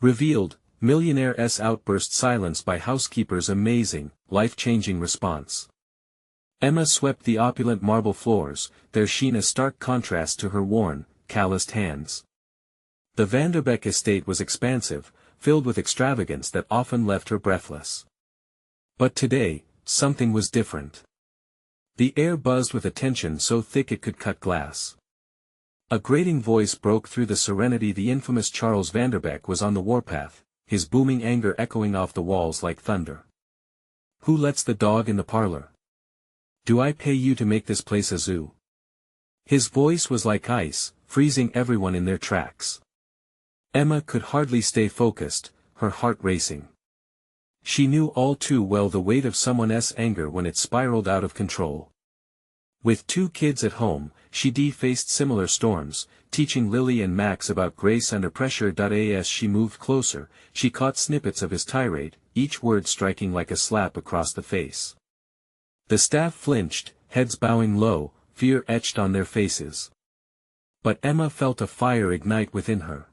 Revealed, Millionaire'S Outburst silenced by Housekeeper'S amazing, life-changing response. Emma swept the opulent marble floors, their sheen a stark contrast to her worn, calloused hands. The Vanderbeck estate was expansive, filled with extravagance that often left her breathless. But today, something was different. The air buzzed with attention so thick it could cut glass. A grating voice broke through the serenity. The infamous Charles Vanderbeck was on the warpath, his booming anger echoing off the walls like thunder. "Who lets the dog in the parlor? Do I pay you to make this place a zoo?" His voice was like ice, freezing everyone in their tracks. Emma could hardly stay focused, her heart racing. She knew all too well the weight of someone's anger when it spiraled out of control. With 2 kids at home, she faced similar storms, teaching Lily and Max about grace under pressure. As she moved closer, she caught snippets of his tirade, each word striking like a slap across the face. The staff flinched, heads bowing low, fear etched on their faces. But Emma felt a fire ignite within her.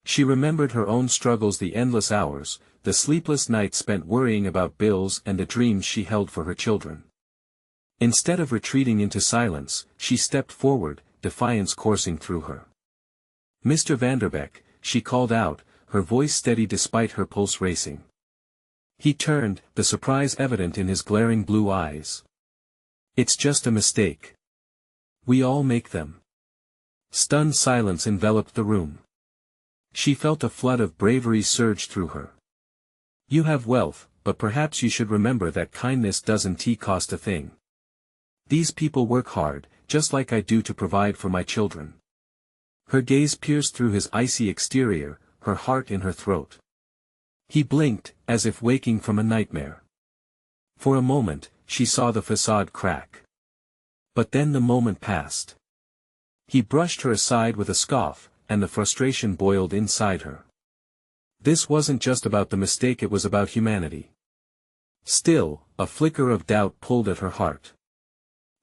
She remembered her own struggles, the endless hours, the sleepless nights spent worrying about bills, and the dreams she held for her children. Instead of retreating into silence, she stepped forward, defiance coursing through her. "Mr. Vanderbeck," she called out, her voice steady despite her pulse racing. He turned, the surprise evident in his glaring blue eyes. "It's just a mistake. We all make them." Stunned silence enveloped the room. She felt a flood of bravery surge through her. "You have wealth, but perhaps you should remember that kindness doesn't cost a thing. These people work hard, just like I do, to provide for my children." Her gaze pierced through his icy exterior, her heart in her throat. He blinked, as if waking from a nightmare. For a moment, she saw the facade crack. But then the moment passed. He brushed her aside with a scoff, and the frustration boiled inside her. This wasn't just about the mistake, it was about humanity. Still, a flicker of doubt pulled at her heart.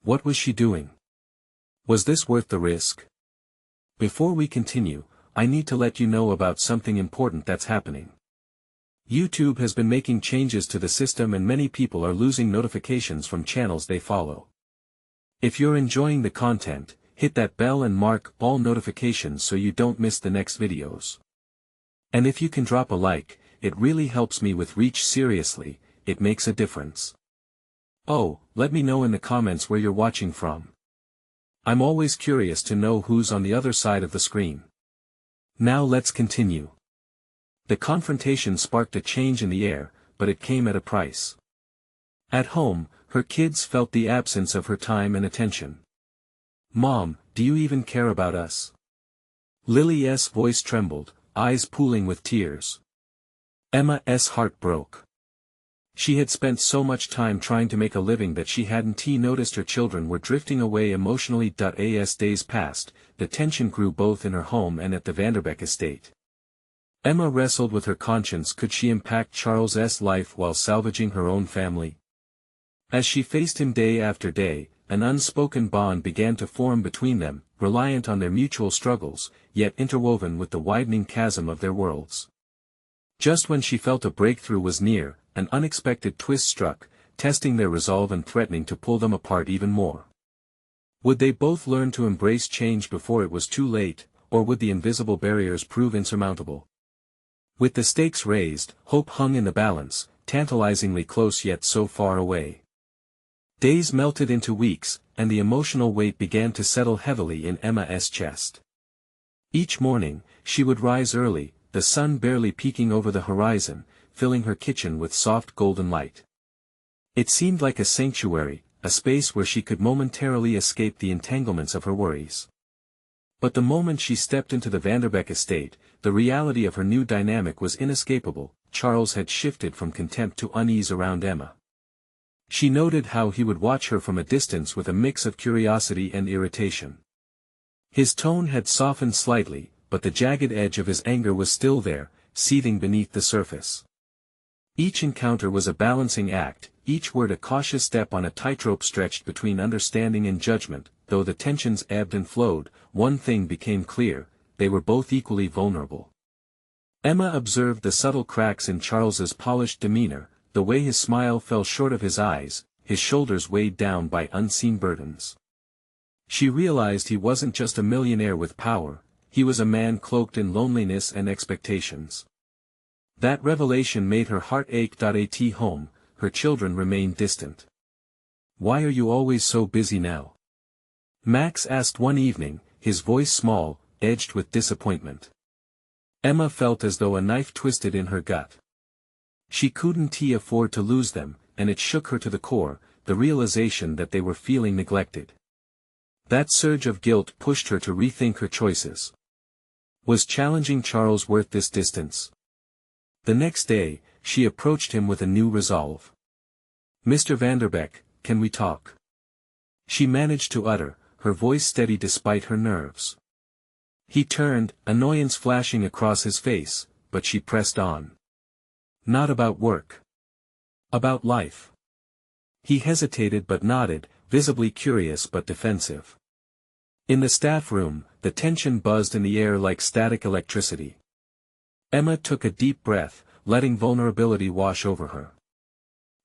What was she doing? Was this worth the risk? Before we continue, I need to let you know about something important that's happening. YouTube has been making changes to the system and many people are losing notifications from channels they follow. If you're enjoying the content, hit that bell and mark all notifications so you don't miss the next videos. And if you can drop a like, it really helps me with reach. Seriously, it makes a difference. Oh, let me know in the comments where you're watching from. I'm always curious to know who's on the other side of the screen. Now let's continue. The confrontation sparked a change in the air, but it came at a price. At home, her kids felt the absence of her time and attention. "Mom, do you even care about us?" Lily's voice trembled, eyes pooling with tears. Emma's heart broke. She had spent so much time trying to make a living that she hadn't noticed her children were drifting away emotionally. As days passed, the tension grew both in her home and at the Vanderbeck estate. Emma wrestled with her conscience. Could she impact Charles's life while salvaging her own family? As she faced him day after day, an unspoken bond began to form between them, reliant on their mutual struggles, yet interwoven with the widening chasm of their worlds. Just when she felt a breakthrough was near, an unexpected twist struck, testing their resolve and threatening to pull them apart even more. Would they both learn to embrace change before it was too late, or would the invisible barriers prove insurmountable? With the stakes raised, hope hung in the balance, tantalizingly close yet so far away. Days melted into weeks, and the emotional weight began to settle heavily in Emma's chest. Each morning, she would rise early, the sun barely peeking over the horizon, filling her kitchen with soft golden light. It seemed like a sanctuary, a space where she could momentarily escape the entanglements of her worries. But the moment she stepped into the Vanderbeck estate, the reality of her new dynamic was inescapable. Charles had shifted from contempt to unease around Emma. She noted how he would watch her from a distance with a mix of curiosity and irritation. His tone had softened slightly, but the jagged edge of his anger was still there, seething beneath the surface. Each encounter was a balancing act, each word a cautious step on a tightrope stretched between understanding and judgment. Though the tensions ebbed and flowed, one thing became clear: they were both equally vulnerable. Emma observed the subtle cracks in Charles's polished demeanor, the way his smile fell short of his eyes, his shoulders weighed down by unseen burdens. She realized he wasn't just a millionaire with power, he was a man cloaked in loneliness and expectations. That revelation made her heart ache. At home, her children remained distant. "Why are you always so busy now?" Max asked one evening, his voice small, edged with disappointment. Emma felt as though a knife twisted in her gut. She couldn't afford to lose them, and it shook her to the core, the realization that they were feeling neglected. That surge of guilt pushed her to rethink her choices. Was challenging Charles worth this distance? The next day, she approached him with a new resolve. "Mr. Vanderbeck, can we talk?" She managed to utter, her voice steady despite her nerves. He turned, annoyance flashing across his face, but she pressed on. "Not about work. About life." He hesitated but nodded, visibly curious but defensive. In the staff room, the tension buzzed in the air like static electricity. Emma took a deep breath, letting vulnerability wash over her.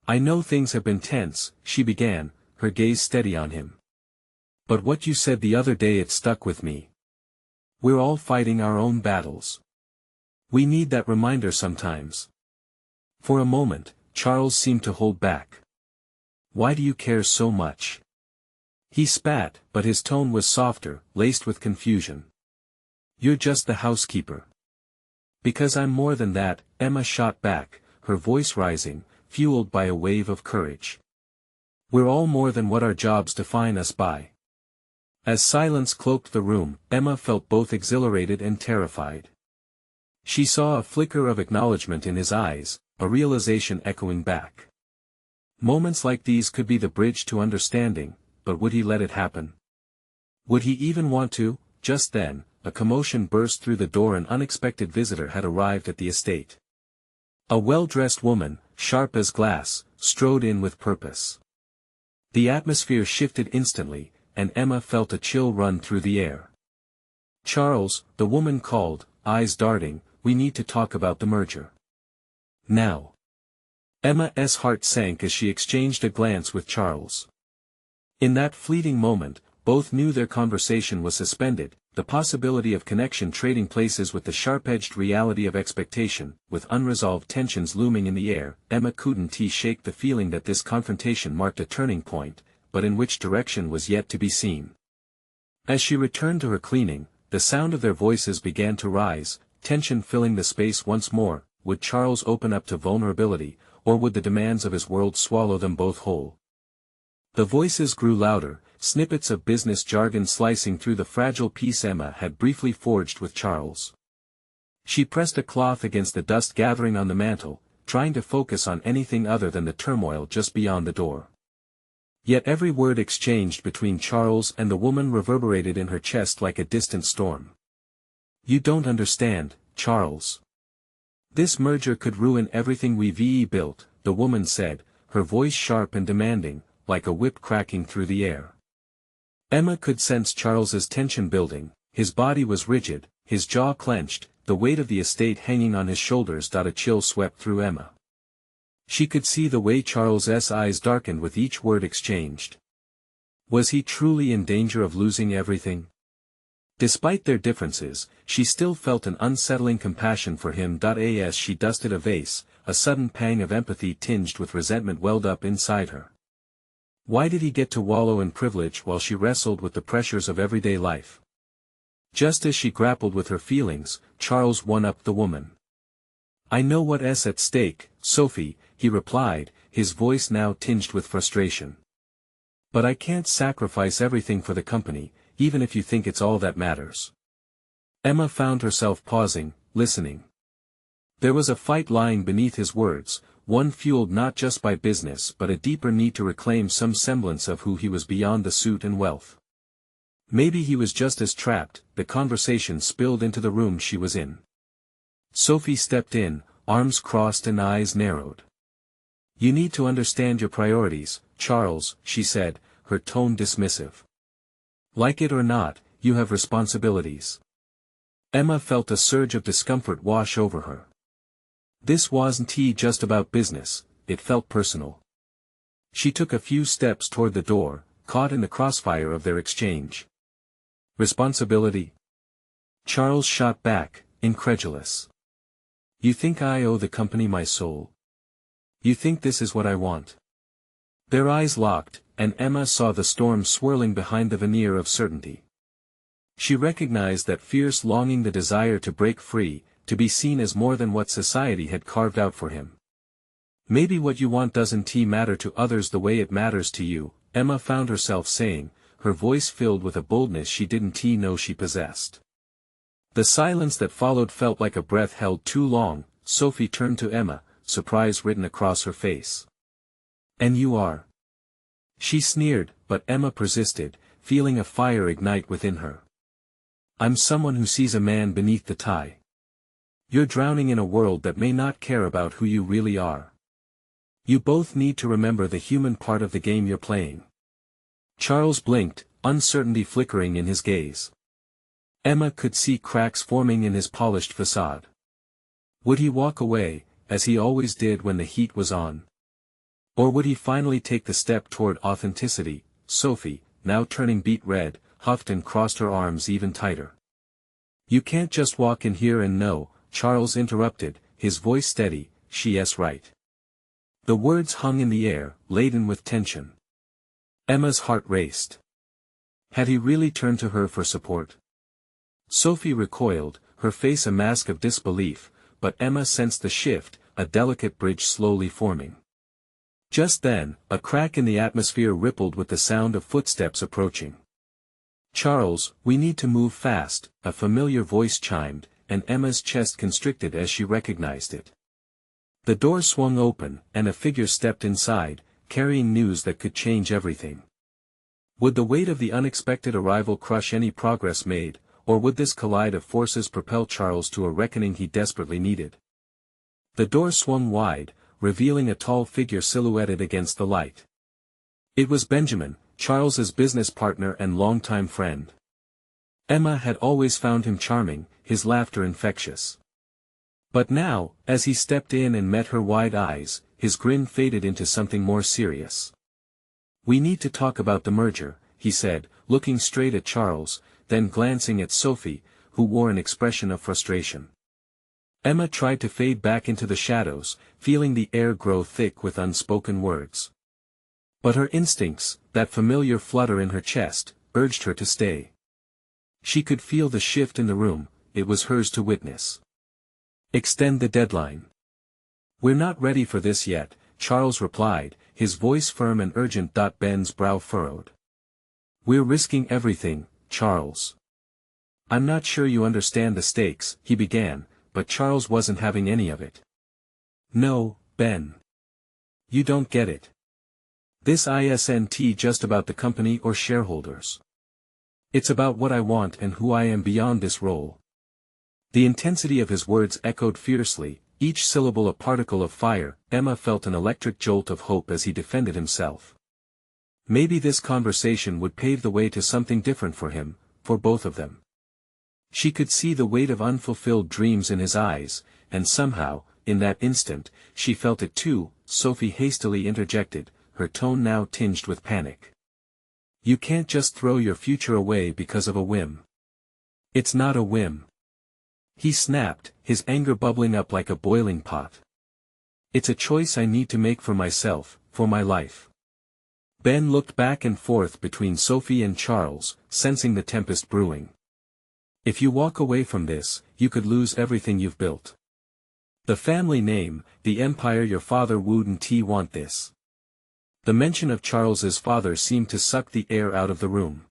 "I know things have been tense," she began, her gaze steady on him. "But what you said the other day, it stuck with me. We're all fighting our own battles. We need that reminder sometimes." For a moment, Charles seemed to hold back. "Why do you care so much?" He spat, but his tone was softer, laced with confusion. "You're just the housekeeper." "Because I'm more than that," Emma shot back, her voice rising, fueled by a wave of courage. "We're all more than what our jobs define us by." As silence cloaked the room, Emma felt both exhilarated and terrified. She saw a flicker of acknowledgement in his eyes, a realization echoing back. Moments like these could be the bridge to understanding, but would he let it happen? Would he even want to? Just then, a commotion burst through the door. An unexpected visitor had arrived at the estate. A well-dressed woman, sharp as glass, strode in with purpose. The atmosphere shifted instantly, and Emma felt a chill run through the air. "Charles," the woman called, eyes darting, "we need to talk about the merger. Now." Emma's heart sank as she exchanged a glance with Charles. In that fleeting moment, both knew their conversation was suspended, the possibility of connection trading places with the sharp-edged reality of expectation, with unresolved tensions looming in the air. Emma couldn't shake the feeling that this confrontation marked a turning point, but in which direction was yet to be seen. As she returned to her cleaning, the sound of their voices began to rise, tension filling the space once more. Would Charles open up to vulnerability, or would the demands of his world swallow them both whole? The voices grew louder, snippets of business jargon slicing through the fragile peace Emma had briefly forged with Charles. She pressed a cloth against the dust gathering on the mantel, trying to focus on anything other than the turmoil just beyond the door. Yet every word exchanged between Charles and the woman reverberated in her chest like a distant storm. "You don't understand, Charles. This merger could ruin everything we've built," the woman said, her voice sharp and demanding, like a whip cracking through the air. Emma could sense Charles's tension building, his body was rigid, his jaw clenched, the weight of the estate hanging on his shoulders. A chill swept through Emma. She could see the way Charles's eyes darkened with each word exchanged. Was he truly in danger of losing everything? Despite their differences, she still felt an unsettling compassion for him. As she dusted a vase, a sudden pang of empathy tinged with resentment welled up inside her. Why did he get to wallow in privilege while she wrestled with the pressures of everyday life? Just as she grappled with her feelings, Charles one-upped the woman. "I know what's at stake, Sophie," he replied, his voice now tinged with frustration. "But I can't sacrifice everything for the company, even if you think it's all that matters." Emma found herself pausing, listening. There was a fight lying beneath his words, one fueled not just by business but a deeper need to reclaim some semblance of who he was beyond the suit and wealth. Maybe he was just as trapped. The conversation spilled into the room she was in. Sophie stepped in, arms crossed and eyes narrowed. "You need to understand your priorities, Charles," she said, her tone dismissive. "Like it or not, you have responsibilities. Emma felt a surge of discomfort wash over her. This wasn't just about business, it felt personal. She took a few steps toward the door, caught in the crossfire of their exchange. Responsibility? Charles shot back, incredulous. You think I owe the company my soul? You think this is what I want? Their eyes locked, and Emma saw the storm swirling behind the veneer of certainty. She recognized that fierce longing, the desire to break free, to be seen as more than what society had carved out for him. Maybe what you want doesn't matter to others the way it matters to you, Emma found herself saying, her voice filled with a boldness she didn't know she possessed. The silence that followed felt like a breath held too long. Sophie turned to Emma, surprise written across her face. And you are? She sneered, but Emma persisted, feeling a fire ignite within her. I'm someone who sees a man beneath the tie. You're drowning in a world that may not care about who you really are. You both need to remember the human part of the game you're playing. Charles blinked, uncertainty flickering in his gaze. Emma could see cracks forming in his polished facade. Would he walk away, as he always did when the heat was on? Or would he finally take the step toward authenticity? Sophie, now turning beet red, huffed and crossed her arms even tighter. You can't just walk in here and know, Charles interrupted, his voice steady, she's right. The words hung in the air, laden with tension. Emma's heart raced. Had he really turned to her for support? Sophie recoiled, her face a mask of disbelief, but Emma sensed the shift, a delicate bridge slowly forming. Just then, a crack in the atmosphere rippled with the sound of footsteps approaching. Charles, we need to move fast, a familiar voice chimed, and Emma's chest constricted as she recognized it. The door swung open, and a figure stepped inside, carrying news that could change everything. Would the weight of the unexpected arrival crush any progress made, or would this collide of forces propel Charles to a reckoning he desperately needed? The door swung wide, revealing a tall figure silhouetted against the light. It was Benjamin, Charles's business partner and longtime friend. Emma had always found him charming, his laughter infectious. But now, as he stepped in and met her wide eyes, his grin faded into something more serious. We need to talk about the merger, he said, looking straight at Charles, then glancing at Sophie, who wore an expression of frustration. Emma tried to fade back into the shadows, feeling the air grow thick with unspoken words. But her instincts, that familiar flutter in her chest, urged her to stay. She could feel the shift in the room, it was hers to witness. Extend the deadline. We're not ready for this yet, Charles replied, his voice firm and urgent. Ben's brow furrowed. We're risking everything, Charles. I'm not sure you understand the stakes, he began, but Charles wasn't having any of it. No, Ben. You don't get it. This isn't just about the company or shareholders. It's about what I want and who I am beyond this role. The intensity of his words echoed fiercely, each syllable a particle of fire. Emma felt an electric jolt of hope as he defended himself. Maybe this conversation would pave the way to something different for him, for both of them. She could see the weight of unfulfilled dreams in his eyes, and somehow, in that instant, she felt it too. Sophie hastily interjected, her tone now tinged with panic. You can't just throw your future away because of a whim. It's not a whim. He snapped, his anger bubbling up like a boiling pot. It's a choice I need to make for myself, for my life. Ben looked back and forth between Sophie and Charles, sensing the tempest brewing. If you walk away from this, you could lose everything you've built. The family name, the empire your father wouldn't want this. The mention of Charles's father seemed to suck the air out of the room.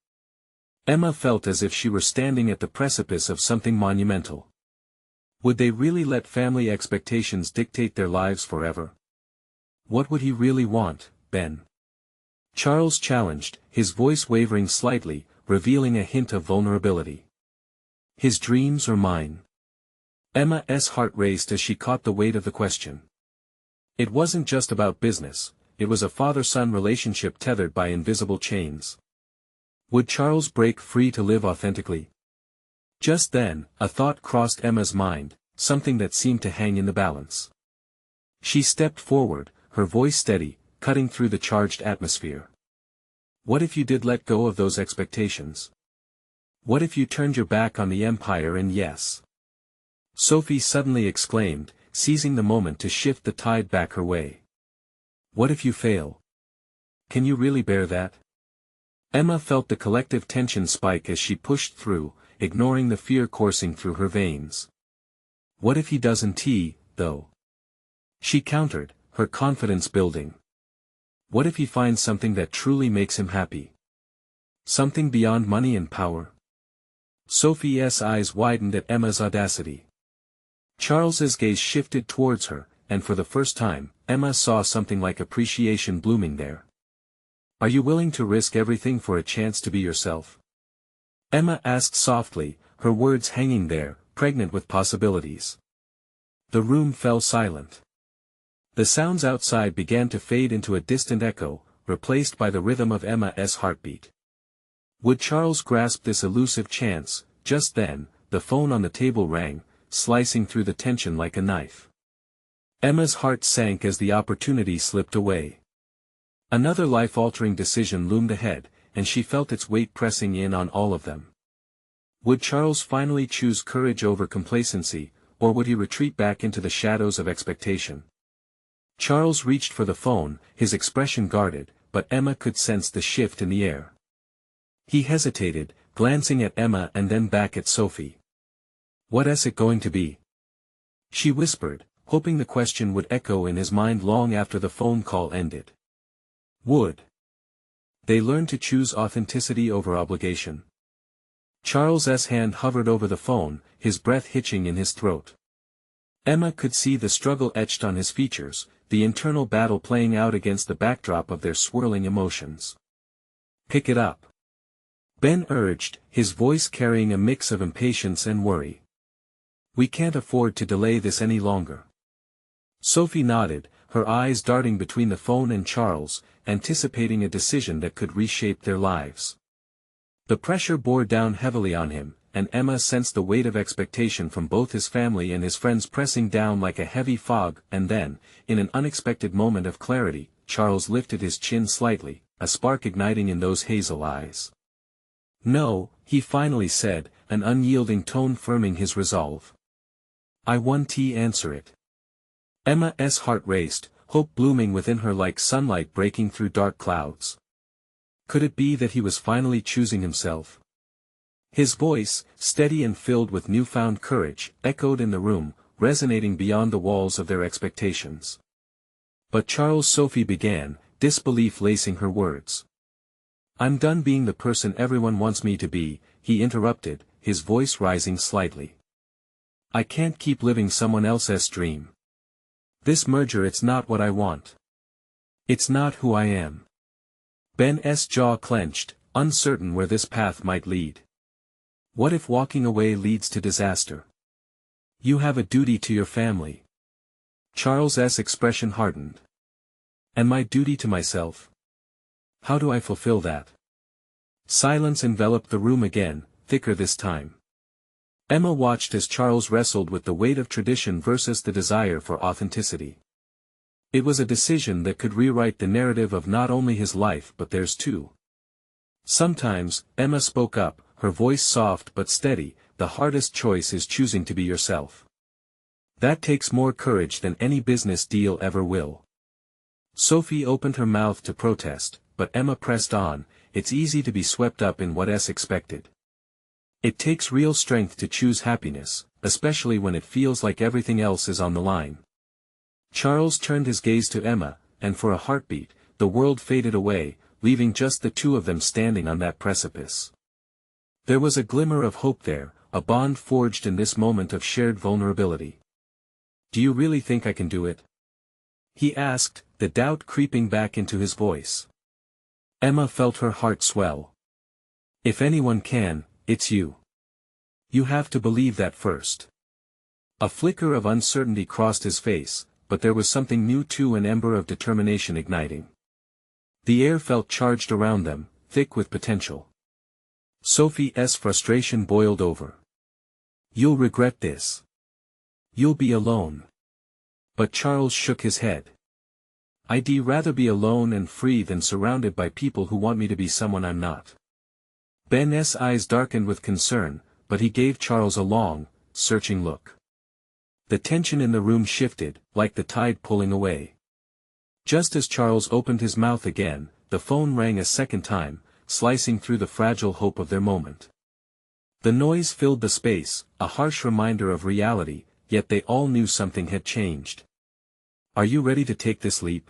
Emma felt as if she were standing at the precipice of something monumental. Would they really let family expectations dictate their lives forever? What would he really want, Ben? Charles challenged, his voice wavering slightly, revealing a hint of vulnerability. His dreams or mine? Emma's heart raced as she caught the weight of the question. It wasn't just about business, it was a father-son relationship tethered by invisible chains. Would Charles break free to live authentically? Just then, a thought crossed Emma's mind, something that seemed to hang in the balance. She stepped forward, her voice steady, cutting through the charged atmosphere. What if you did let go of those expectations? What if you turned your back on the empire and yes? Sophie suddenly exclaimed, seizing the moment to shift the tide back her way. What if you fail? Can you really bear that? Emma felt the collective tension spike as she pushed through, ignoring the fear coursing through her veins. What if he doesn't, though? She countered, her confidence building. What if he finds something that truly makes him happy? Something beyond money and power? Sophie's eyes widened at Emma's audacity. Charles's gaze shifted towards her, and for the first time, Emma saw something like appreciation blooming there. Are you willing to risk everything for a chance to be yourself? Emma asked softly, her words hanging there, pregnant with possibilities. The room fell silent. The sounds outside began to fade into a distant echo, replaced by the rhythm of Emma's heartbeat. Would Charles grasp this elusive chance? Just then, the phone on the table rang, slicing through the tension like a knife. Emma's heart sank as the opportunity slipped away. Another life-altering decision loomed ahead, and she felt its weight pressing in on all of them. Would Charles finally choose courage over complacency, or would he retreat back into the shadows of expectation? Charles reached for the phone, his expression guarded, but Emma could sense the shift in the air. He hesitated, glancing at Emma and then back at Sophie. What's it going to be? She whispered, hoping the question would echo in his mind long after the phone call ended. Would they learn to choose authenticity over obligation? Charles's hand hovered over the phone, his breath hitching in his throat. Emma could see the struggle etched on his features, the internal battle playing out against the backdrop of their swirling emotions. Pick it up. Ben urged, his voice carrying a mix of impatience and worry. We can't afford to delay this any longer. Sophie nodded, her eyes darting between the phone and Charles, anticipating a decision that could reshape their lives. The pressure bore down heavily on him, and Emma sensed the weight of expectation from both his family and his friends pressing down like a heavy fog, and then, in an unexpected moment of clarity, Charles lifted his chin slightly, a spark igniting in those hazel eyes. No, he finally said, an unyielding tone firming his resolve. I won't answer it. Emma's heart raced, hope blooming within her like sunlight breaking through dark clouds. Could it be that he was finally choosing himself? His voice, steady and filled with newfound courage, echoed in the room, resonating beyond the walls of their expectations. But Charles, Sophie began, disbelief lacing her words. I'm done being the person everyone wants me to be, he interrupted, his voice rising slightly. I can't keep living someone else's dream. This merger, it's not what I want. It's not who I am. Ben's jaw clenched, uncertain where this path might lead. What if walking away leads to disaster? You have a duty to your family. Charles's expression hardened. And my duty to myself? How do I fulfill that? Silence enveloped the room again, thicker this time. Emma watched as Charles wrestled with the weight of tradition versus the desire for authenticity. It was a decision that could rewrite the narrative of not only his life but theirs too. Sometimes, Emma spoke up, her voice soft but steady, the hardest choice is choosing to be yourself. That takes more courage than any business deal ever will. Sophie opened her mouth to protest, but Emma pressed on, it's easy to be swept up in what's expected. It takes real strength to choose happiness, especially when it feels like everything else is on the line. Charles turned his gaze to Emma, and for a heartbeat, the world faded away, leaving just the two of them standing on that precipice. There was a glimmer of hope there, a bond forged in this moment of shared vulnerability. Do you really think I can do it? He asked, the doubt creeping back into his voice. Emma felt her heart swell. If anyone can, it's you. You have to believe that first. A flicker of uncertainty crossed his face, but there was something new too, an ember of determination igniting. The air felt charged around them, thick with potential. Sophie's frustration boiled over. You'll regret this. You'll be alone. But Charles shook his head. I'd rather be alone and free than surrounded by people who want me to be someone I'm not. Ben's eyes darkened with concern, but he gave Charles a long, searching look. The tension in the room shifted, like the tide pulling away. Just as Charles opened his mouth again, the phone rang a second time, slicing through the fragile hope of their moment. The noise filled the space, a harsh reminder of reality, yet they all knew something had changed. Are you ready to take this leap?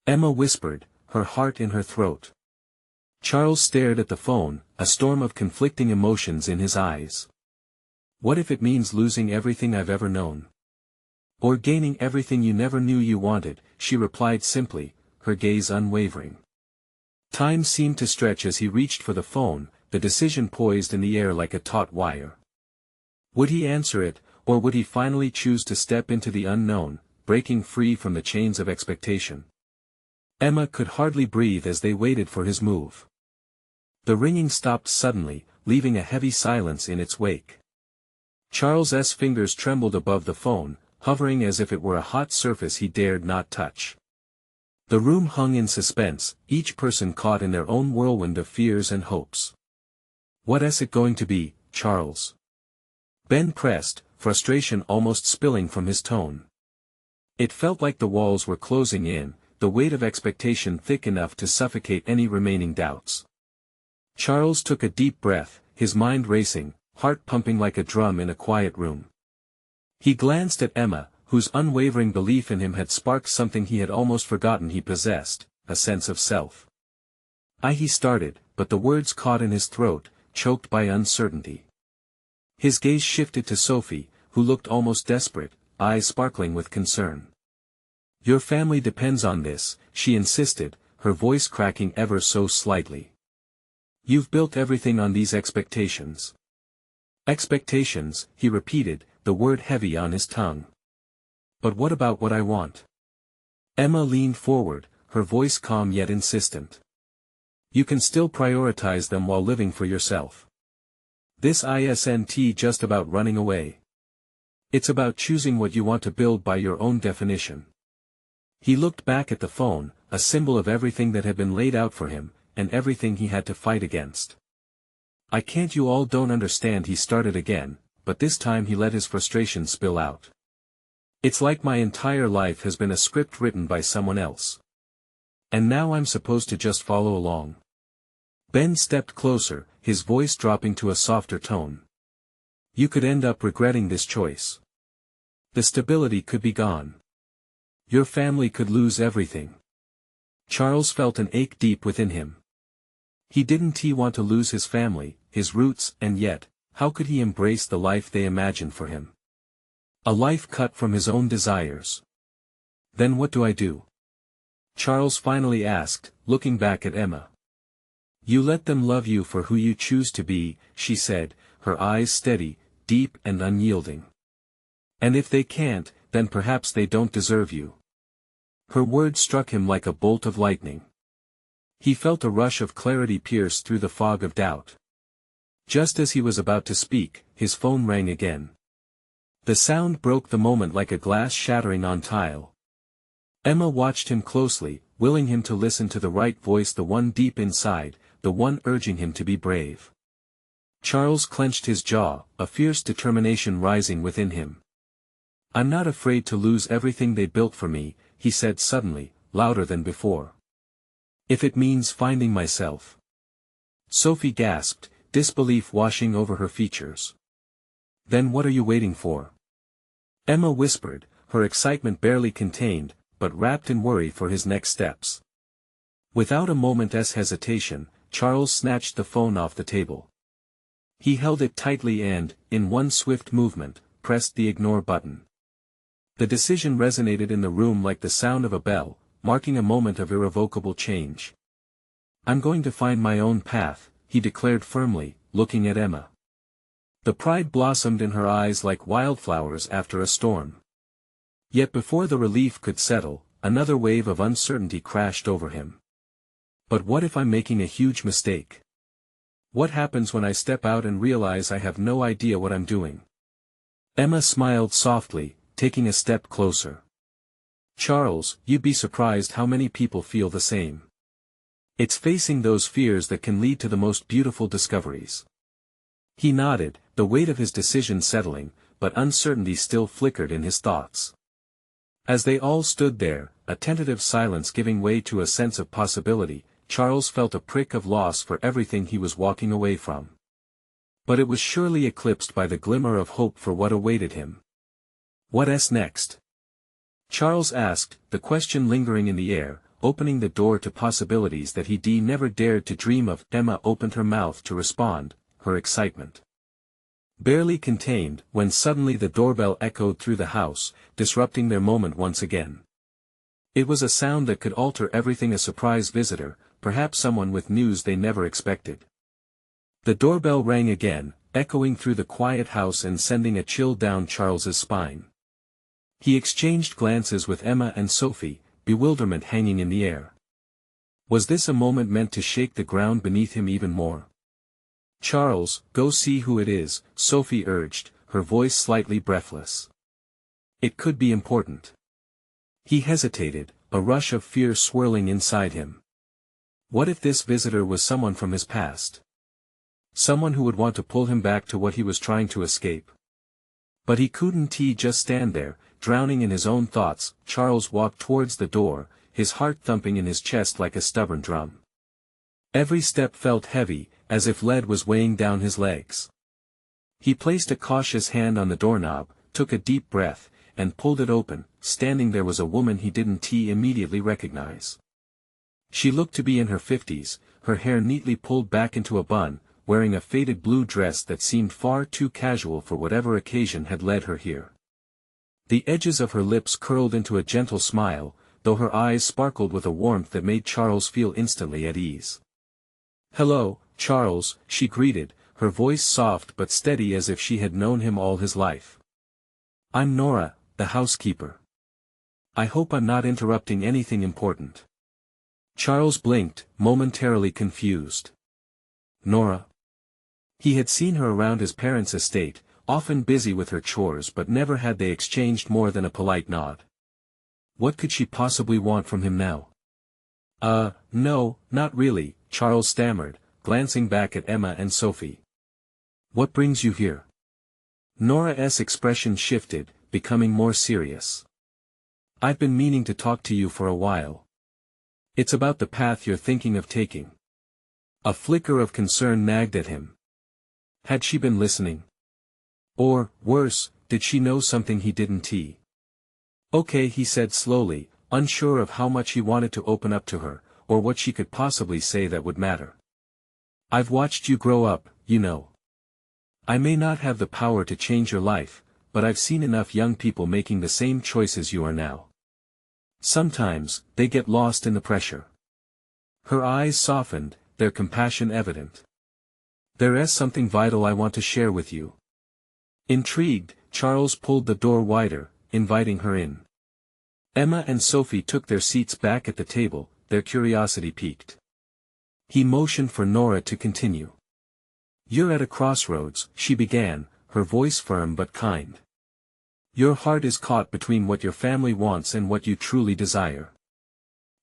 Emma whispered, her heart in her throat. Charles stared at the phone, a storm of conflicting emotions in his eyes. What if it means losing everything I've ever known? Or gaining everything you never knew you wanted, she replied simply, her gaze unwavering. Time seemed to stretch as he reached for the phone, the decision poised in the air like a taut wire. Would he answer it, or would he finally choose to step into the unknown, breaking free from the chains of expectation? Emma could hardly breathe as they waited for his move. The ringing stopped suddenly, leaving a heavy silence in its wake. Charles's fingers trembled above the phone, hovering as if it were a hot surface he dared not touch. The room hung in suspense, each person caught in their own whirlwind of fears and hopes. What's it going to be, Charles? Ben pressed, frustration almost spilling from his tone. It felt like the walls were closing in, the weight of expectation thick enough to suffocate any remaining doubts. Charles took a deep breath, his mind racing, heart pumping like a drum in a quiet room. He glanced at Emma, whose unwavering belief in him had sparked something he had almost forgotten he possessed, a sense of self. He started, but the words caught in his throat, choked by uncertainty. His gaze shifted to Sophie, who looked almost desperate, eyes sparkling with concern. Your family depends on this, she insisted, her voice cracking ever so slightly. You've built everything on these expectations. Expectations, he repeated, the word heavy on his tongue. But what about what I want? Emma leaned forward, her voice calm yet insistent. You can still prioritize them while living for yourself. This isn't just about running away. It's about choosing what you want to build by your own definition. He looked back at the phone, a symbol of everything that had been laid out for him, and everything he had to fight against. You all don't understand, he started again, but this time he let his frustration spill out. It's like my entire life has been a script written by someone else. And now I'm supposed to just follow along. Ben stepped closer, his voice dropping to a softer tone. You could end up regretting this choice. The stability could be gone. Your family could lose everything. Charles felt an ache deep within him. He didn't want to lose his family, his roots, and yet, how could he embrace the life they imagined for him? A life cut from his own desires. Then what do I do? Charles finally asked, looking back at Emma. You let them love you for who you choose to be, she said, her eyes steady, deep and unyielding. And if they can't, then perhaps they don't deserve you. Her words struck him like a bolt of lightning. He felt a rush of clarity pierce through the fog of doubt. Just as he was about to speak, his phone rang again. The sound broke the moment like a glass shattering on tile. Emma watched him closely, willing him to listen to the right voice, the one deep inside, the one urging him to be brave. Charles clenched his jaw, a fierce determination rising within him. I'm not afraid to lose everything they built for me, he said suddenly, louder than before. If it means finding myself. Sophie gasped, disbelief washing over her features. Then what are you waiting for? Emma whispered, her excitement barely contained, but wrapped in worry for his next steps. Without a moment's hesitation, Charles snatched the phone off the table. He held it tightly and, in one swift movement, pressed the ignore button. The decision resonated in the room like the sound of a bell, marking a moment of irrevocable change. I'm going to find my own path, he declared firmly, looking at Emma. The pride blossomed in her eyes like wildflowers after a storm. Yet before the relief could settle, another wave of uncertainty crashed over him. But what if I'm making a huge mistake? What happens when I step out and realize I have no idea what I'm doing? Emma smiled softly, taking a step closer. Charles, you'd be surprised how many people feel the same. It's facing those fears that can lead to the most beautiful discoveries. He nodded, the weight of his decision settling, but uncertainty still flickered in his thoughts. As they all stood there, a tentative silence giving way to a sense of possibility, Charles felt a prick of loss for everything he was walking away from. But it was surely eclipsed by the glimmer of hope for what awaited him. What's next? Charles asked, the question lingering in the air, opening the door to possibilities that he never dared to dream of. Emma opened her mouth to respond, her excitement barely contained, when suddenly the doorbell echoed through the house, disrupting their moment once again. It was a sound that could alter everything: a surprise visitor, perhaps someone with news they never expected. The doorbell rang again, echoing through the quiet house and sending a chill down Charles's spine. He exchanged glances with Emma and Sophie, bewilderment hanging in the air. Was this a moment meant to shake the ground beneath him even more? Charles, go see who it is, Sophie urged, her voice slightly breathless. It could be important. He hesitated, a rush of fear swirling inside him. What if this visitor was someone from his past? Someone who would want to pull him back to what he was trying to escape. But he couldn't just stand there, drowning in his own thoughts. Charles walked towards the door, his heart thumping in his chest like a stubborn drum. Every step felt heavy, as if lead was weighing down his legs. He placed a cautious hand on the doorknob, took a deep breath, and pulled it open. Standing there was a woman he didn't immediately recognize. She looked to be in her 50s, her hair neatly pulled back into a bun, wearing a faded blue dress that seemed far too casual for whatever occasion had led her here. The edges of her lips curled into a gentle smile, though her eyes sparkled with a warmth that made Charles feel instantly at ease. "Hello, Charles," she greeted, her voice soft but steady as if she had known him all his life. "I'm Nora, the housekeeper. I hope I'm not interrupting anything important." Charles blinked, momentarily confused. Nora? He had seen her around his parents' estate, often busy with her chores, but never had they exchanged more than a polite nod. What could she possibly want from him now? No, not really," Charles stammered, glancing back at Emma and Sophie. "What brings you here?" Nora's expression shifted, becoming more serious. "I've been meaning to talk to you for a while. It's about the path you're thinking of taking." A flicker of concern nagged at him. Had she been listening? Or, worse, did she know something he didn't? "Okay," he said slowly, unsure of how much he wanted to open up to her, or what she could possibly say that would matter. "I've watched you grow up, you know. I may not have the power to change your life, but I've seen enough young people making the same choices you are now. Sometimes, they get lost in the pressure." Her eyes softened, their compassion evident. "There's something vital I want to share with you." Intrigued, Charles pulled the door wider, inviting her in. Emma and Sophie took their seats back at the table, their curiosity piqued. He motioned for Nora to continue. "You're at a crossroads," she began, her voice firm but kind. "Your heart is caught between what your family wants and what you truly desire.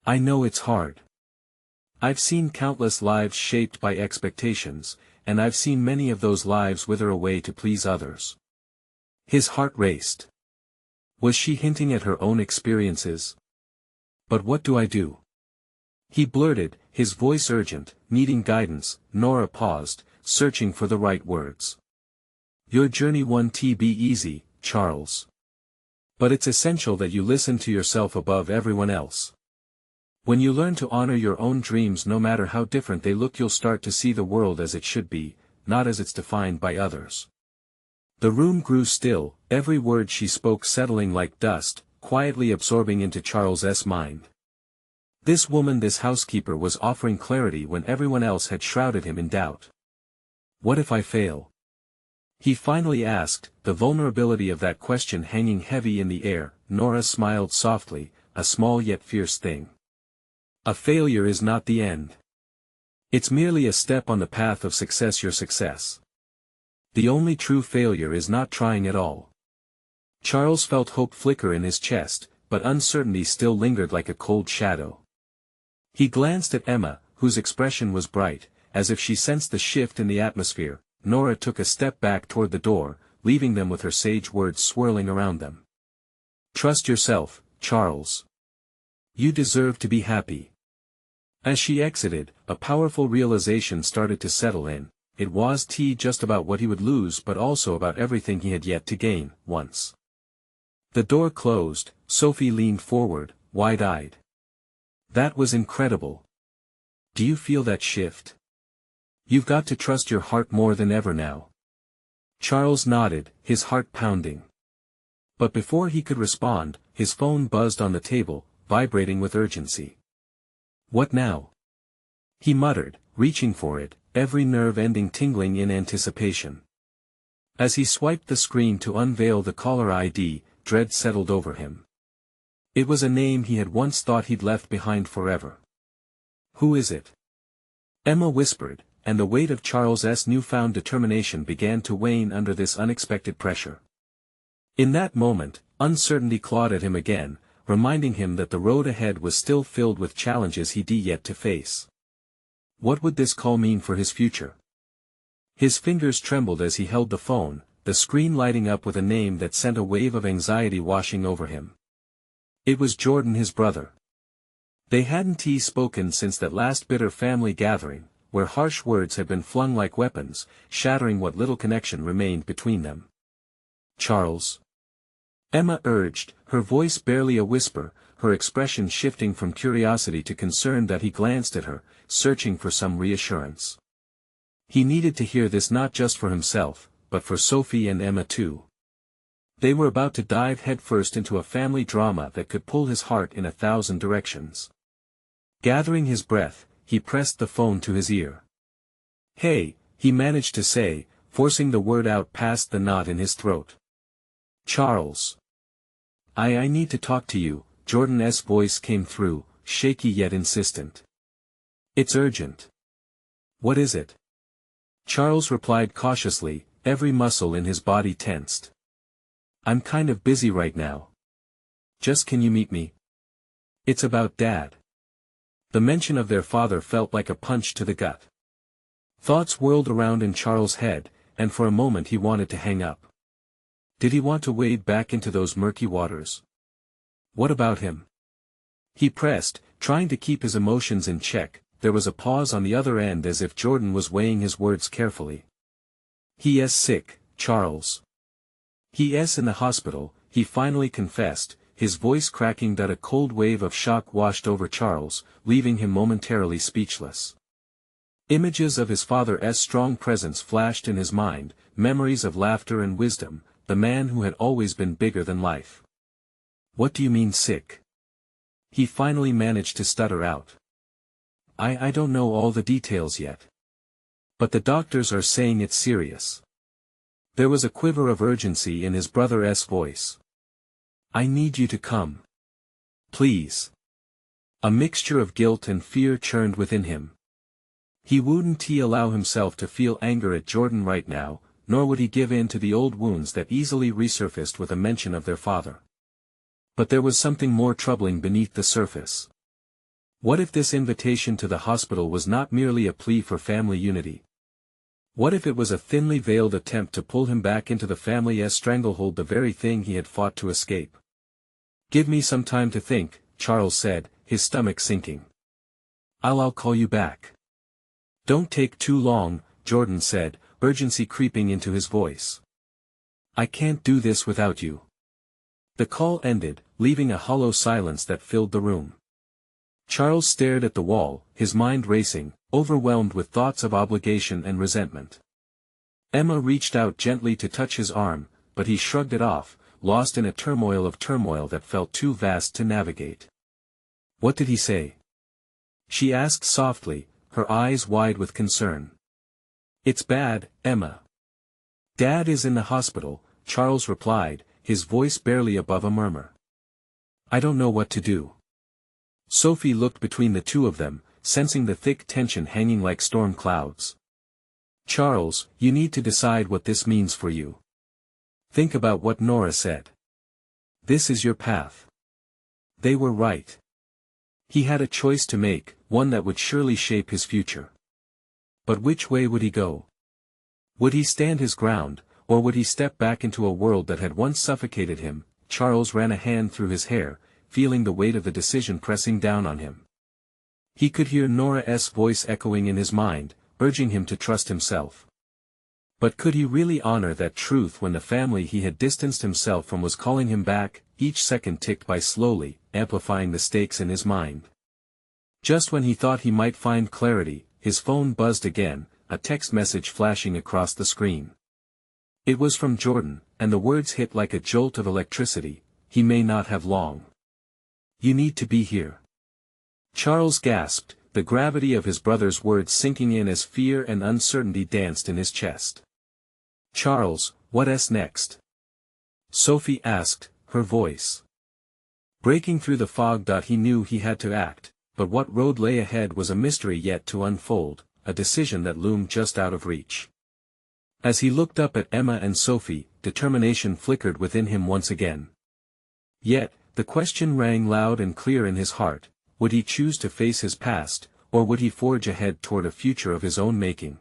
I know it's hard. I've seen countless lives shaped by expectations, and I've seen many of those lives wither away to please others." His heart raced. Was she hinting at her own experiences? "But what do I do?" he blurted, his voice urgent, needing guidance. Nora paused, searching for the right words. "Your journey won't be easy, Charles. But it's essential that you listen to yourself above everyone else. When you learn to honor your own dreams no matter how different they look, you'll start to see the world as it should be, not as it's defined by others." The room grew still, every word she spoke settling like dust, quietly absorbing into Charles's mind. This woman, this housekeeper, was offering clarity when everyone else had shrouded him in doubt. "What if I fail?" he finally asked, the vulnerability of that question hanging heavy in the air. Nora smiled softly, a small yet fierce thing. "A failure is not the end. It's merely a step on the path of success. Your success. The only true failure is not trying at all. Charles felt hope flicker in his chest, but uncertainty still lingered like a cold shadow. He glanced at Emma, whose expression was bright, as if she sensed the shift in the atmosphere. Nora took a step back toward the door, leaving them with her sage words swirling around them. Trust yourself, Charles. You deserve to be happy. As she exited, a powerful realization started to settle in. It was just about what he would lose but also about everything he had yet to gain. Once the door closed, Sophie leaned forward, wide-eyed. That was incredible. Do you feel that shift? You've got to trust your heart more than ever now. Charles nodded, his heart pounding. But before he could respond, his phone buzzed on the table, vibrating with urgency. What now? He muttered, reaching for it, every nerve ending tingling in anticipation. As he swiped the screen to unveil the caller ID, dread settled over him. It was a name he had once thought he'd left behind forever. Who is it? Emma whispered, and the weight of Charles's newfound determination began to wane under this unexpected pressure. In that moment, uncertainty clawed at him again, reminding him that the road ahead was still filled with challenges he'd yet to face. What would this call mean for his future? His fingers trembled as he held the phone, the screen lighting up with a name that sent a wave of anxiety washing over him. It was Jordan, his brother. They hadn't spoken since that last bitter family gathering, where harsh words had been flung like weapons, shattering what little connection remained between them. Charles? Emma urged, her voice barely a whisper, her expression shifting from curiosity to concern. That he glanced at her, searching for some reassurance. He needed to hear this not just for himself, but for Sophie and Emma too. They were about to dive headfirst into a family drama that could pull his heart in 1,000 directions. Gathering his breath, he pressed the phone to his ear. Hey, he managed to say, forcing the word out past the knot in his throat. Charles. I need to talk to you, Jordan's voice came through, shaky yet insistent. It's urgent. What is it? Charles replied cautiously, every muscle in his body tensed. I'm kind of busy right now. Just can you meet me? It's about Dad. The mention of their father felt like a punch to the gut. Thoughts whirled around in Charles' head, and for a moment he wanted to hang up. Did he want to wade back into those murky waters? What about him? He pressed, trying to keep his emotions in check. There was a pause on the other end as if Jordan was weighing his words carefully. He is sick, Charles. He is in the hospital, he finally confessed, his voice cracking. That a cold wave of shock washed over Charles, leaving him momentarily speechless. Images of his father's strong presence flashed in his mind, memories of laughter and wisdom, the man who had always been bigger than life. What do you mean sick? He finally managed to stutter out. I don't know all the details yet. But the doctors are saying it's serious. There was a quiver of urgency in his brother's voice. I need you to come. Please. A mixture of guilt and fear churned within him. He wouldn't allow himself to feel anger at Jordan right now, nor would he give in to the old wounds that easily resurfaced with a mention of their father. But there was something more troubling beneath the surface. What if this invitation to the hospital was not merely a plea for family unity? What if it was a thinly veiled attempt to pull him back into the family's stranglehold, the very thing he had fought to escape? Give me some time to think, Charles said, his stomach sinking. I'll call you back. Don't take too long, Jordan said, urgency creeping into his voice. I can't do this without you. The call ended, leaving a hollow silence that filled the room. Charles stared at the wall, his mind racing, overwhelmed with thoughts of obligation and resentment. Emma reached out gently to touch his arm, but he shrugged it off, lost in a turmoil that felt too vast to navigate. What did he say? She asked softly, her eyes wide with concern. It's bad, Emma. Dad is in the hospital, Charles replied, his voice barely above a murmur. I don't know what to do. Sophie looked between the two of them, sensing the thick tension hanging like storm clouds. "Charles, you need to decide what this means for you. Think about what Nora said. This is your path." They were right. He had a choice to make, one that would surely shape his future. But which way would he go? Would he stand his ground, or would he step back into a world that had once suffocated him? Charles ran a hand through his hair, feeling the weight of the decision pressing down on him. He could hear Nora's voice echoing in his mind, urging him to trust himself. But could he really honor that truth when the family he had distanced himself from was calling him back? Each second ticked by slowly, amplifying the stakes in his mind. Just when he thought he might find clarity, his phone buzzed again, a text message flashing across the screen. It was from Jordan, and the words hit like a jolt of electricity. "He may not have long. You need to be here." Charles gasped, the gravity of his brother's words sinking in as fear and uncertainty danced in his chest. "Charles, what's next?" Sophie asked, her voice breaking through the fog. He knew he had to act, but what road lay ahead was a mystery yet to unfold, a decision that loomed just out of reach. As he looked up at Emma and Sophie, determination flickered within him once again. Yet, the question rang loud and clear in his heart: would he choose to face his past, or would he forge ahead toward a future of his own making?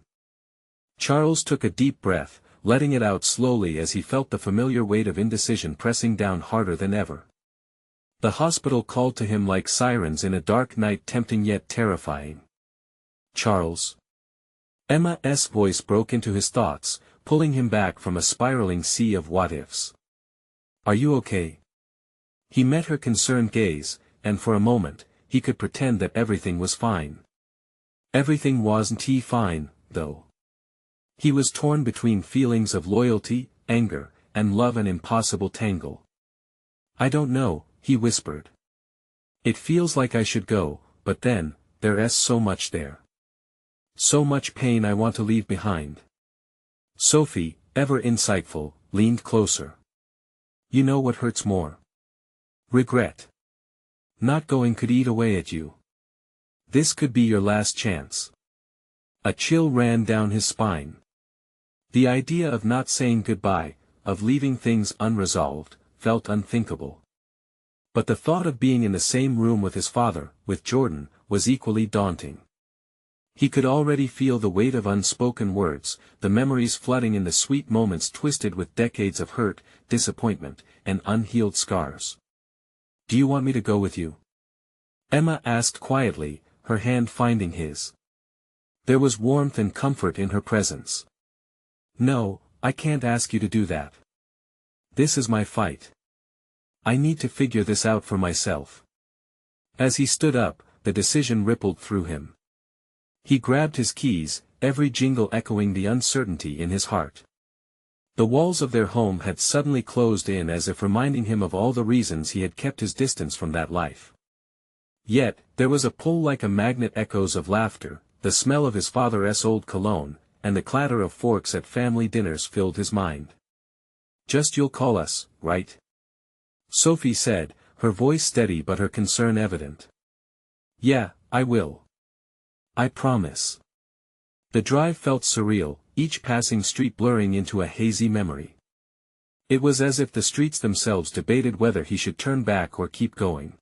Charles took a deep breath, letting it out slowly as he felt the familiar weight of indecision pressing down harder than ever. The hospital called to him like sirens in a dark night, tempting yet terrifying. "Charles?" Emma's voice broke into his thoughts, pulling him back from a spiraling sea of what-ifs. "Are you okay?" He met her concerned gaze, and for a moment, he could pretend that everything was fine. Everything wasn't fine, though. He was torn between feelings of loyalty, anger, and love, an impossible tangle. "I don't know," he whispered. "It feels like I should go, but then, there's so much there. So much pain I want to leave behind." Sophie, ever insightful, leaned closer. "You know what hurts more? Regret. Not going could eat away at you. This could be your last chance." A chill ran down his spine. The idea of not saying goodbye, of leaving things unresolved, felt unthinkable. But the thought of being in the same room with his father, with Jordan, was equally daunting. He could already feel the weight of unspoken words, the memories flooding in, the sweet moments twisted with decades of hurt, disappointment, and unhealed scars. "Do you want me to go with you?" Emma asked quietly, her hand finding his. There was warmth and comfort in her presence. "No, I can't ask you to do that. This is my fight. I need to figure this out for myself." As he stood up, the decision rippled through him. He grabbed his keys, every jingle echoing the uncertainty in his heart. The walls of their home had suddenly closed in, as if reminding him of all the reasons he had kept his distance from that life. Yet, there was a pull like a magnet: echoes of laughter, the smell of his father's old cologne, and the clatter of forks at family dinners filled his mind. "Just you'll call us, right?" Sophie said, her voice steady but her concern evident. "Yeah, I will. I promise." The drive felt surreal, each passing street blurring into a hazy memory. It was as if the streets themselves debated whether he should turn back or keep going.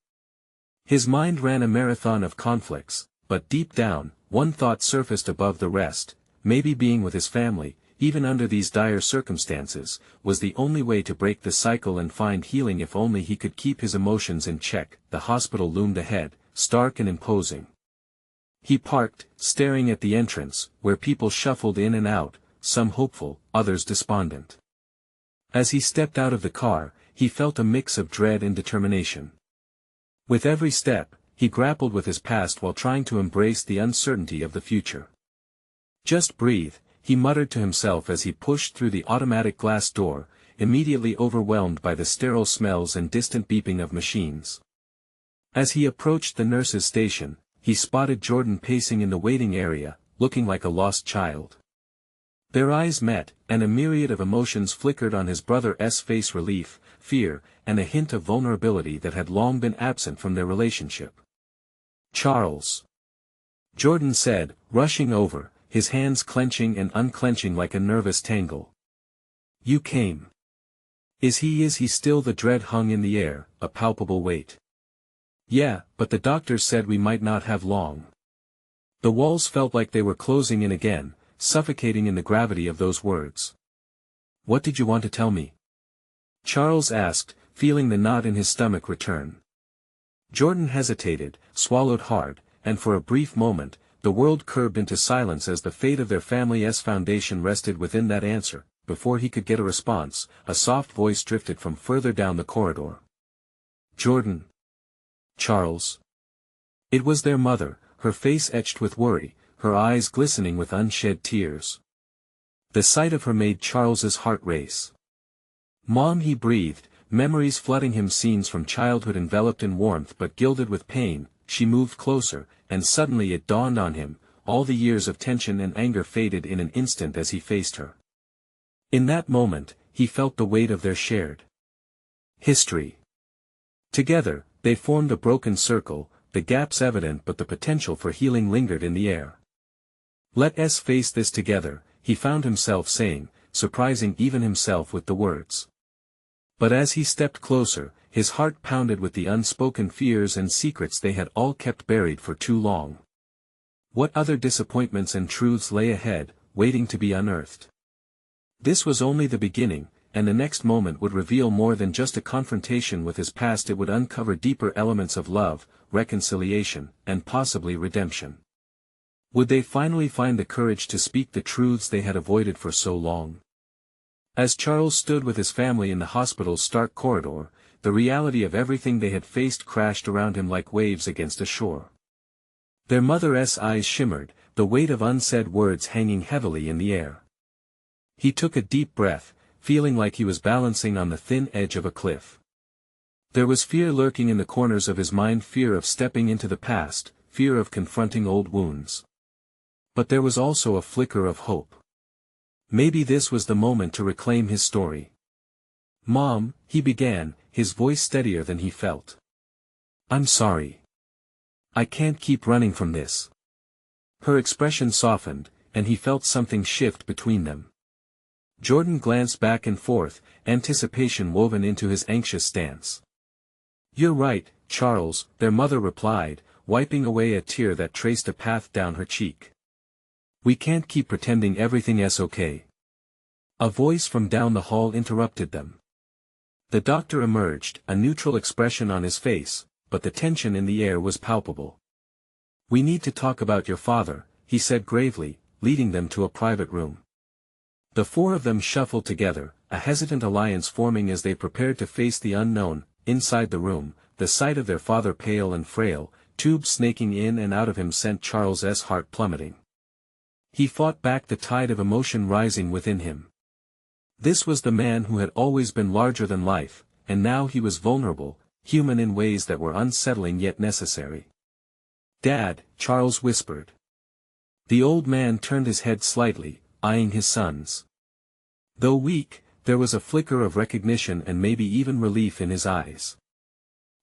His mind ran a marathon of conflicts, but deep down, one thought surfaced above the rest: maybe being with his family, even under these dire circumstances, was the only way to break the cycle and find healing. If only he could keep his emotions in check. The hospital loomed ahead, stark and imposing. He parked, staring at the entrance, where people shuffled in and out, some hopeful, others despondent. As he stepped out of the car, he felt a mix of dread and determination. With every step, he grappled with his past while trying to embrace the uncertainty of the future. "Just breathe," he muttered to himself as he pushed through the automatic glass door, immediately overwhelmed by the sterile smells and distant beeping of machines. As he approached the nurse's station, he spotted Jordan pacing in the waiting area, looking like a lost child. Their eyes met, and a myriad of emotions flickered on his brother's face: relief, fear, and a hint of vulnerability that had long been absent from their relationship. "Charles." Jordan said, rushing over, his hands clenching and unclenching like a nervous tangle. You came. Is he still? The dread hung in the air, a palpable weight. Yeah, but the doctors said we might not have long. The walls felt like they were closing in again, suffocating in the gravity of those words. What did you want to tell me? Charles asked, feeling the knot in his stomach return. Jordan hesitated, swallowed hard, and for a brief moment, the world curbed into silence as the fate of their family's foundation rested within that answer. Before he could get a response, a soft voice drifted from further down the corridor. Jordan. Charles. It was their mother, her face etched with worry, her eyes glistening with unshed tears. The sight of her made Charles's heart race. Mom, he breathed, memories flooding him, scenes from childhood enveloped in warmth but gilded with pain. She moved closer, and suddenly it dawned on him, all the years of tension and anger faded in an instant as he faced her. In that moment, he felt the weight of their shared history. Together, they formed a broken circle, the gaps evident but the potential for healing lingered in the air. Let us face this together, he found himself saying, surprising even himself with the words. But as he stepped closer, his heart pounded with the unspoken fears and secrets they had all kept buried for too long. What other disappointments and truths lay ahead, waiting to be unearthed? This was only the beginning, and the next moment would reveal more than just a confrontation with his past. It would uncover deeper elements of love, reconciliation, and possibly redemption. Would they finally find the courage to speak the truths they had avoided for so long? As Charles stood with his family in the hospital's stark corridor, the reality of everything they had faced crashed around him like waves against a shore. Their mother's eyes shimmered, the weight of unsaid words hanging heavily in the air. He took a deep breath, feeling like he was balancing on the thin edge of a cliff. There was fear lurking in the corners of his mind, fear of stepping into the past, fear of confronting old wounds. But there was also a flicker of hope. Maybe this was the moment to reclaim his story. Mom, he began, his voice steadier than he felt. I'm sorry. I can't keep running from this. Her expression softened, and he felt something shift between them. Jordan glanced back and forth, anticipation woven into his anxious stance. You're right, Charles, their mother replied, wiping away a tear that traced a path down her cheek. We can't keep pretending everything's okay. A voice from down the hall interrupted them. The doctor emerged, a neutral expression on his face, but the tension in the air was palpable. We need to talk about your father, he said gravely, leading them to a private room. The four of them shuffled together, a hesitant alliance forming as they prepared to face the unknown. Inside the room, the sight of their father pale and frail, tubes snaking in and out of him sent Charles's heart plummeting. He fought back the tide of emotion rising within him. This was the man who had always been larger than life, and now he was vulnerable, human in ways that were unsettling yet necessary. Dad, Charles whispered. The old man turned his head slightly, eyeing his sons. Though weak, there was a flicker of recognition and maybe even relief in his eyes.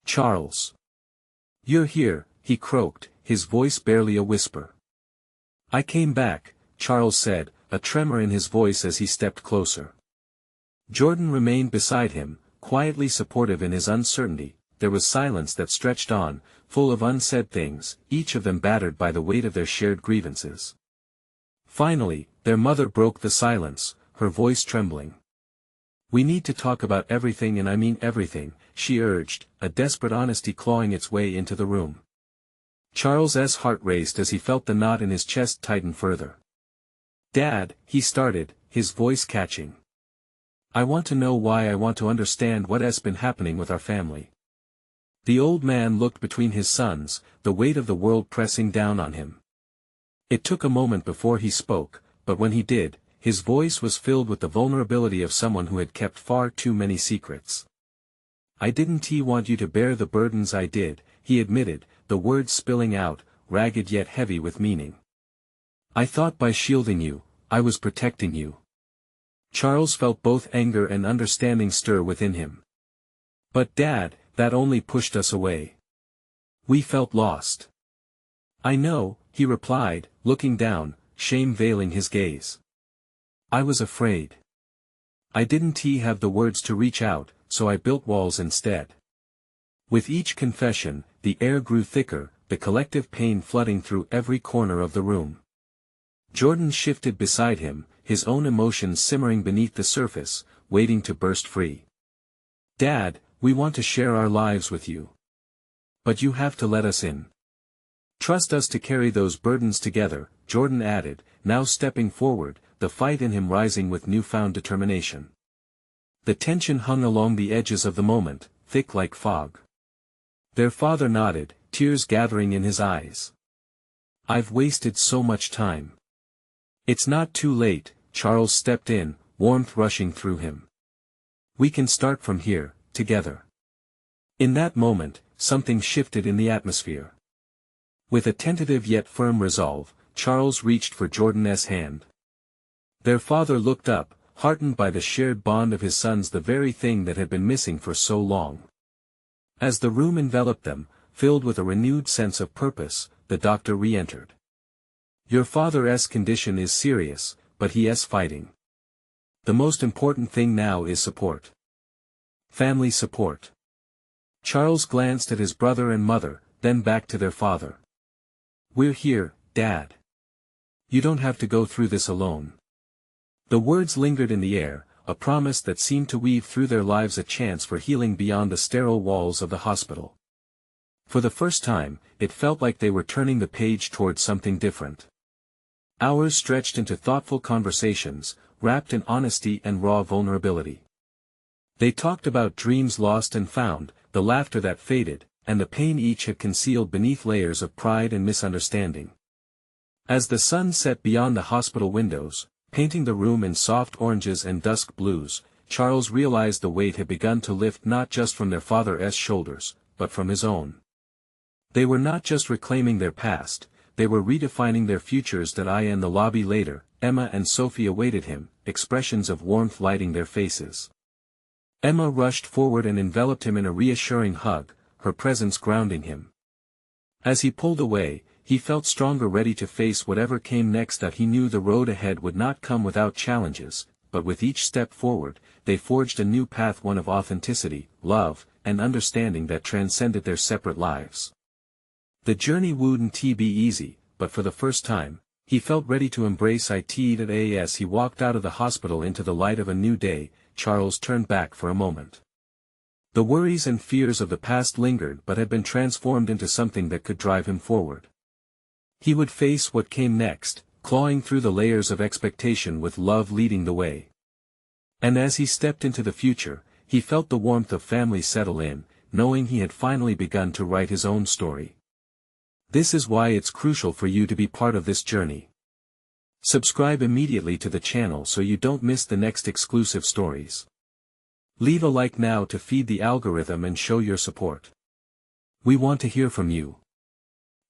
Charles. You're here, he croaked, his voice barely a whisper. I came back, Charles said, a tremor in his voice as he stepped closer. Jordan remained beside him, quietly supportive in his uncertainty. There was silence that stretched on, full of unsaid things, each of them battered by the weight of their shared grievances. Finally, their mother broke the silence, her voice trembling. We need to talk about everything, and I mean everything, she urged, a desperate honesty clawing its way into the room. Charles's heart raced as he felt the knot in his chest tighten further. Dad, he started, his voice catching. I want to know why. I want to understand what has been happening with our family. The old man looked between his sons, the weight of the world pressing down on him. It took a moment before he spoke, but when he did, his voice was filled with the vulnerability of someone who had kept far too many secrets. I didn't want you to bear the burdens I did, he admitted, the words spilling out, ragged yet heavy with meaning. I thought by shielding you, I was protecting you. Charles felt both anger and understanding stir within him. But Dad, that only pushed us away. We felt lost. I know, he replied, looking down, shame veiling his gaze. I was afraid. I didn't have the words to reach out, so I built walls instead. With each confession, the air grew thicker, the collective pain flooding through every corner of the room. Jordan shifted beside him, his own emotions simmering beneath the surface, waiting to burst free. Dad, we want to share our lives with you. But you have to let us in. Trust us to carry those burdens together, Jordan added, now stepping forward, the fight in him rising with newfound determination. The tension hung along the edges of the moment, thick like fog. Their father nodded, tears gathering in his eyes. I've wasted so much time. It's not too late, Charles stepped in, warmth rushing through him. We can start from here, together. In that moment, something shifted in the atmosphere. With a tentative yet firm resolve, Charles reached for Jordan's hand. Their father looked up, heartened by the shared bond of his sons, the very thing that had been missing for so long. As the room enveloped them, filled with a renewed sense of purpose, the doctor re-entered. Your father's condition is serious, but he is fighting. The most important thing now is support. Family support. Charles glanced at his brother and mother, then back to their father. We're here, Dad. You don't have to go through this alone. The words lingered in the air, a promise that seemed to weave through their lives a chance for healing beyond the sterile walls of the hospital. For the first time, it felt like they were turning the page toward something different. Hours stretched into thoughtful conversations, wrapped in honesty and raw vulnerability. They talked about dreams lost and found, the laughter that faded, and the pain each had concealed beneath layers of pride and misunderstanding. As the sun set beyond the hospital windows, painting the room in soft oranges and dusk blues, Charles realized the weight had begun to lift not just from their father's shoulders, but from his own. They were not just reclaiming their past, they were redefining their futures. In the lobby later, Emma and Sophie awaited him, expressions of warmth lighting their faces. Emma rushed forward and enveloped him in a reassuring hug, her presence grounding him. As he pulled away, he felt stronger, ready to face whatever came next. That he knew the road ahead would not come without challenges, but with each step forward, they forged a new path, one of authenticity, love, and understanding that transcended their separate lives. The journey wouldn't be easy, but for the first time, he felt ready to embrace it. As he walked out of the hospital into the light of a new day, Charles turned back for a moment. The worries and fears of the past lingered but had been transformed into something that could drive him forward. He would face what came next, clawing through the layers of expectation with love leading the way. And as he stepped into the future, he felt the warmth of family settle in, knowing he had finally begun to write his own story. This is why it's crucial for you to be part of this journey. Subscribe immediately to the channel so you don't miss the next exclusive stories. Leave a like now to feed the algorithm and show your support. We want to hear from you.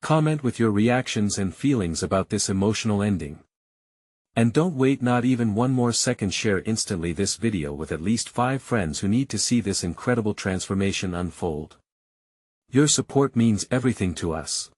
Comment with your reactions and feelings about this emotional ending. And don't wait not even one more second, share instantly this video with at least 5 friends who need to see this incredible transformation unfold. Your support means everything to us.